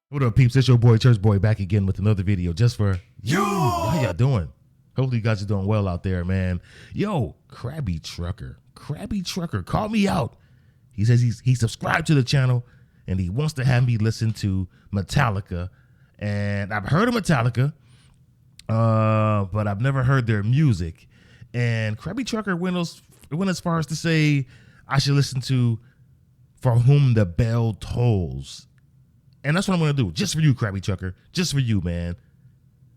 What up, peeps? It's your boy, Church Boy, back again with another video just for you. How y'all doing? Hopefully you guys are doing well out there, man. Yo, Krabby Trucker, call me out. He says he subscribed to the channel and he wants to have me listen to Metallica. And I've heard of Metallica, but I've never heard their music. And Krabby Trucker went as far as to say I should listen to For Whom the Bell Tolls. And that's what I'm going to do. Just for you, Krabby Trucker. Just for you, man.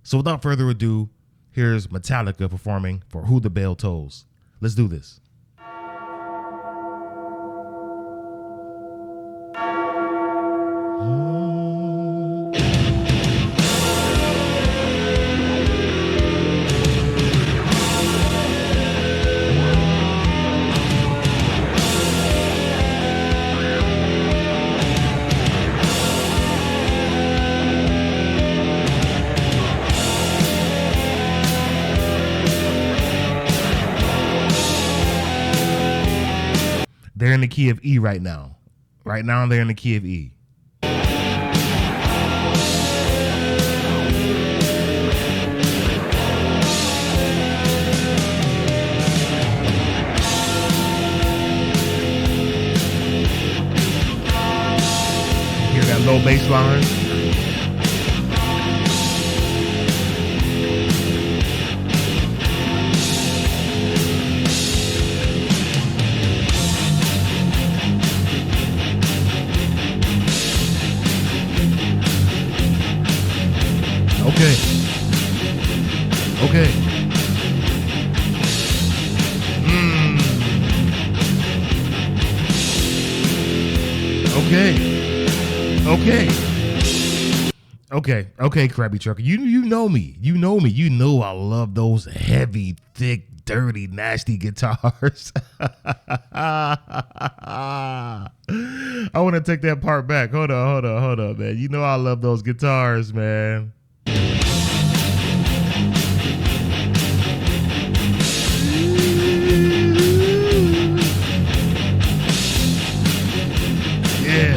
So without further ado, here's Metallica performing For Who the Bell Tolls. Let's do this. They're in the key of E right now. Right now, they're in the key of E. Hear that low bass line? Okay. Okay, Krabby Trucker. You know me. You know I love those heavy, thick, dirty, nasty guitars. I want to take that part back. Hold on, man. You know I love those guitars, man. Yeah.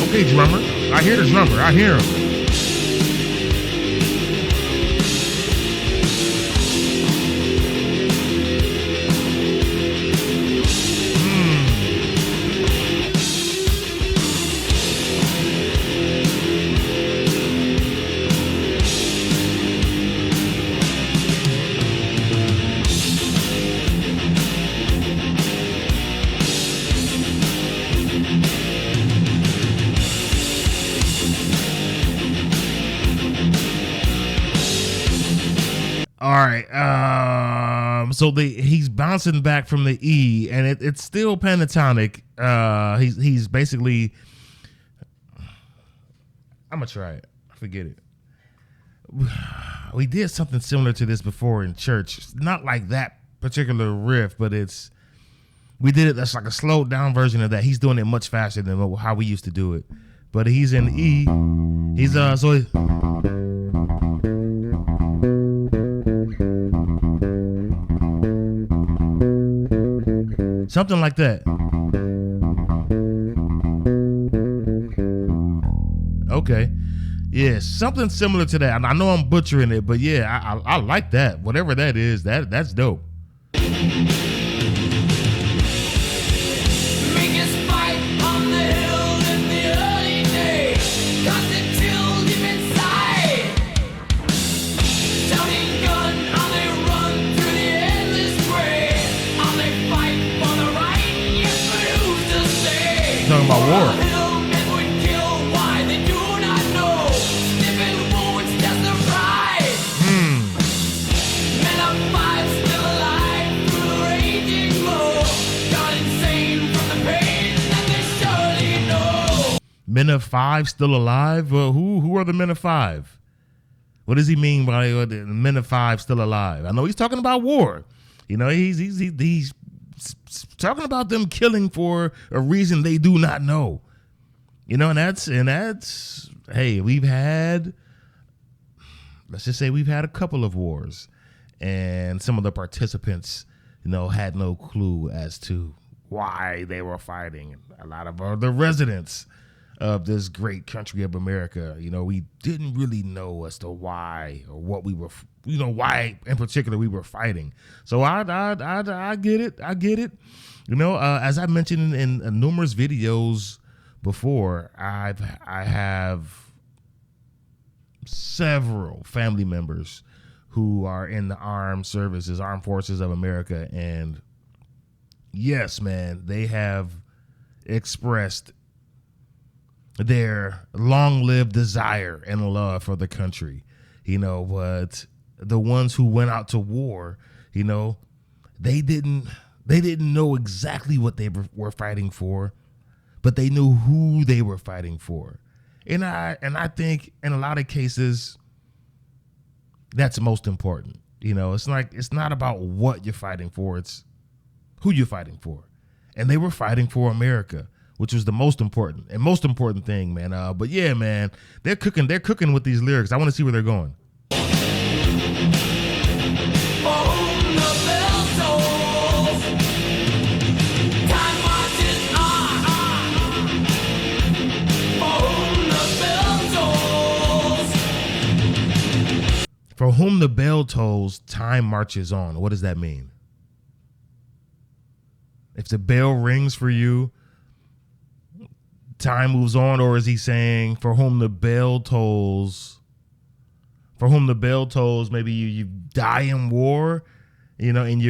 Okay, drummer. I hear the drummer. I hear him. All right. So he's bouncing back from the E, and it's still pentatonic. He's basically. I'm gonna try it. Forget it. We did something similar to this before in church. Not like that particular riff, but we did it. That's like a slowed down version of that. He's doing it much faster than how we used to do it. But he's in E. He's something like that. Okay. Yeah, something similar to that. I know I'm butchering it, but yeah, I like that. Whatever that is, that's dope. Talking about war. Men of five still alive? Who are the men of five? What does he mean by the men of five still alive? I know he's talking about war. You know, he's talking about them killing for a reason they do not know. And that's hey, let's just say we've had a couple of wars, and some of the participants, had no clue as to why they were fighting. A lot of the residents of this great country of America, we didn't really know as to why or what we were, why in particular we were fighting. So I get it. As I mentioned in numerous videos before, I have several family members who are in the armed forces of America, and yes, man, they have expressed their long-lived desire and love for the country, but the ones who went out to war, they didn't know exactly what they were fighting for, but they knew who they were fighting for. And I think in a lot of cases, that's most important. It's not about what you're fighting for, it's who you're fighting for. And they were fighting for America, which was the most important thing, man. But yeah, man, they're cooking with these lyrics. I want to see where they're going. For whom the bell tolls, time marches on. What does that mean? If the bell rings for you, time moves on, or is he saying for whom the bell tolls, maybe you die in war, and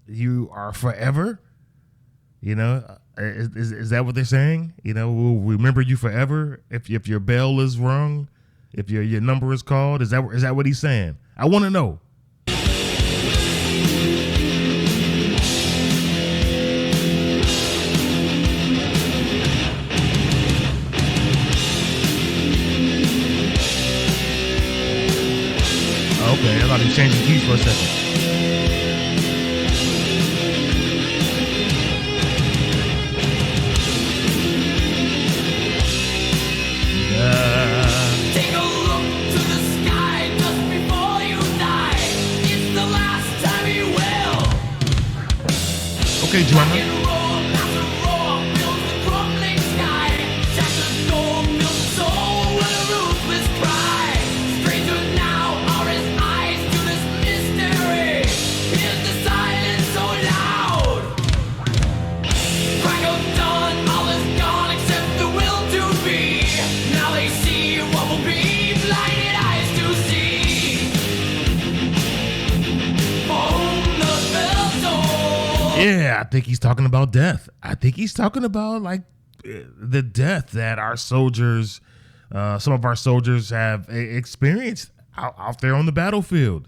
you are forever, is that what they're saying? We'll remember you forever if your bell is rung, if your number is called. Is that what he's saying? I want to know. Okay, I thought he was changing keys for a second. Take a look to the sky just before you die. It's the last time you will. Okay, drummer. Yeah, I think he's talking about death. I think he's talking about like the death that our soldiers, some of our soldiers have experienced out there on the battlefield.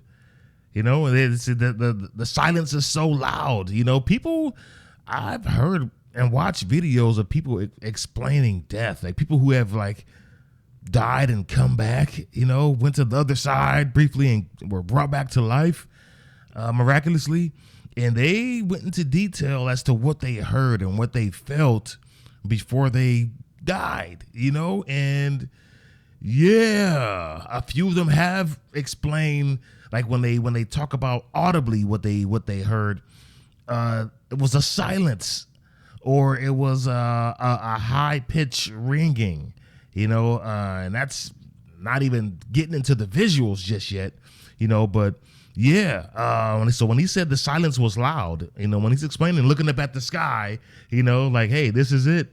The silence is so loud. People, I've heard and watched videos of people explaining death, like people who have like died and come back, went to the other side briefly and were brought back to life miraculously. And they went into detail as to what they heard and what they felt before they died, and yeah, a few of them have explained, like when they talk about audibly what they heard, it was a silence or it was a high pitch ringing, and that's not even getting into the visuals just yet, but yeah. So when he said the silence was loud, when he's explaining, looking up at the sky, like, hey, this is it.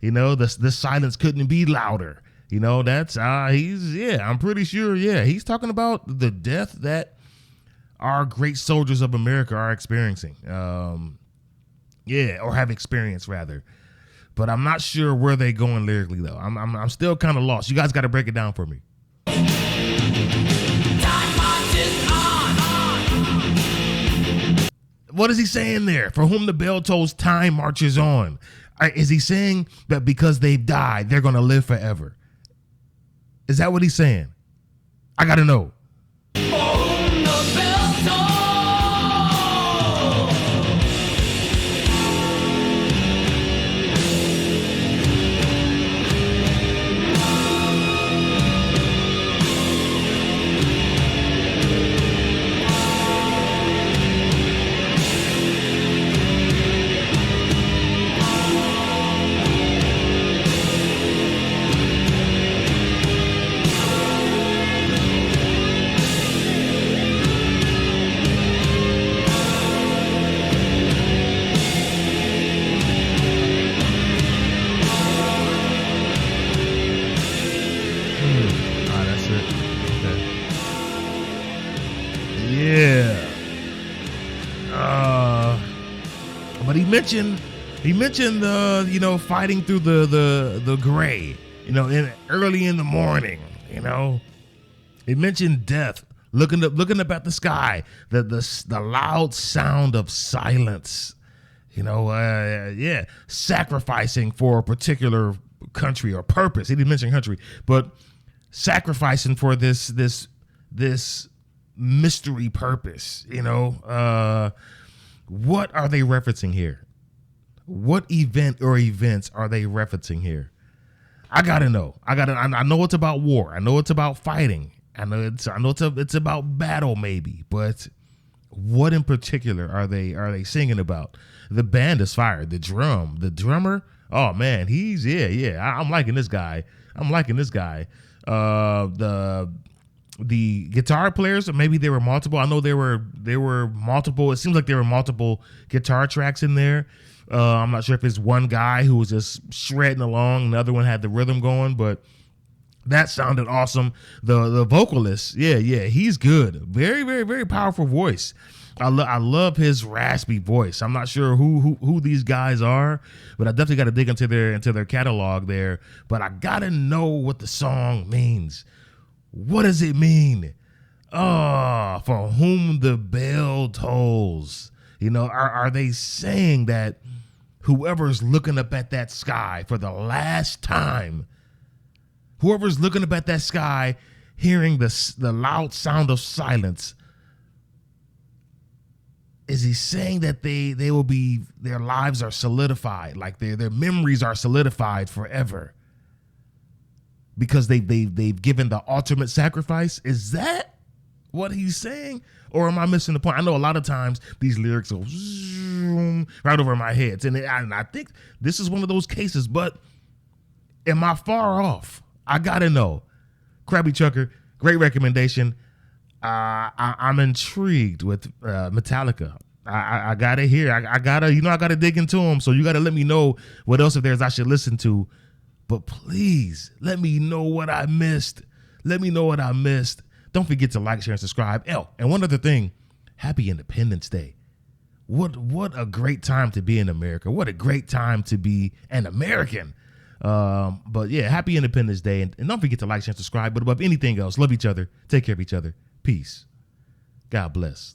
This silence couldn't be louder. That's I'm pretty sure. Yeah, he's talking about the death that our great soldiers of America are experiencing. Or have experienced rather. But I'm not sure where they're going lyrically though. I'm still kind of lost. You guys got to break it down for me. What is he saying there? For whom the bell tolls, time marches on. Is he saying that because they've died, they're going to live forever? Is that what he's saying? I got to know. For whom the bell tolls, mentioned the fighting through the gray, early in the morning. He mentioned death, looking up at the sky, the loud sound of silence. Sacrificing for a particular country or purpose. He didn't mention country, but sacrificing for this mystery purpose. What are they referencing here? What event or events are they referencing here? I gotta know. I know it's about war. I know it's about fighting. I know it's about battle maybe, but what in particular are they singing about? The band is fire. The drummer. Oh man, I'm liking this guy. The guitar players, maybe there were multiple. I know there were multiple. It seems like there were multiple guitar tracks in there. I'm not sure if it's one guy who was just shredding along, another one had the rhythm going, but that sounded awesome. The vocalist, he's good. Very, very, very powerful voice. I love his raspy voice. I'm not sure who these guys are, but I definitely got to dig into their catalog there. But I gotta know what the song means. What does it mean? For whom the bell tolls. Are they saying that whoever's looking up at that sky for the last time, whoever's looking up at that sky, hearing the loud sound of silence, is he saying that they will be, their lives are solidified, like their memories are solidified forever because they've given the ultimate sacrifice? Is that what he's saying? Or am I missing the point? I know a lot of times these lyrics go zoom right over my head, and I think this is one of those cases, but am I far off? I gotta know. Krabby Trucker, great recommendation. I'm intrigued with Metallica. I gotta hear. I gotta dig into them. So you gotta let me know what else if there's I should listen to. But please let me know what I missed. Don't forget to like, share, and subscribe. And one other thing, happy Independence Day. What a great time to be in America. What a great time to be an American. But yeah, happy Independence Day. And don't forget to like, share, and subscribe. But above anything else, love each other. Take care of each other. Peace. God bless.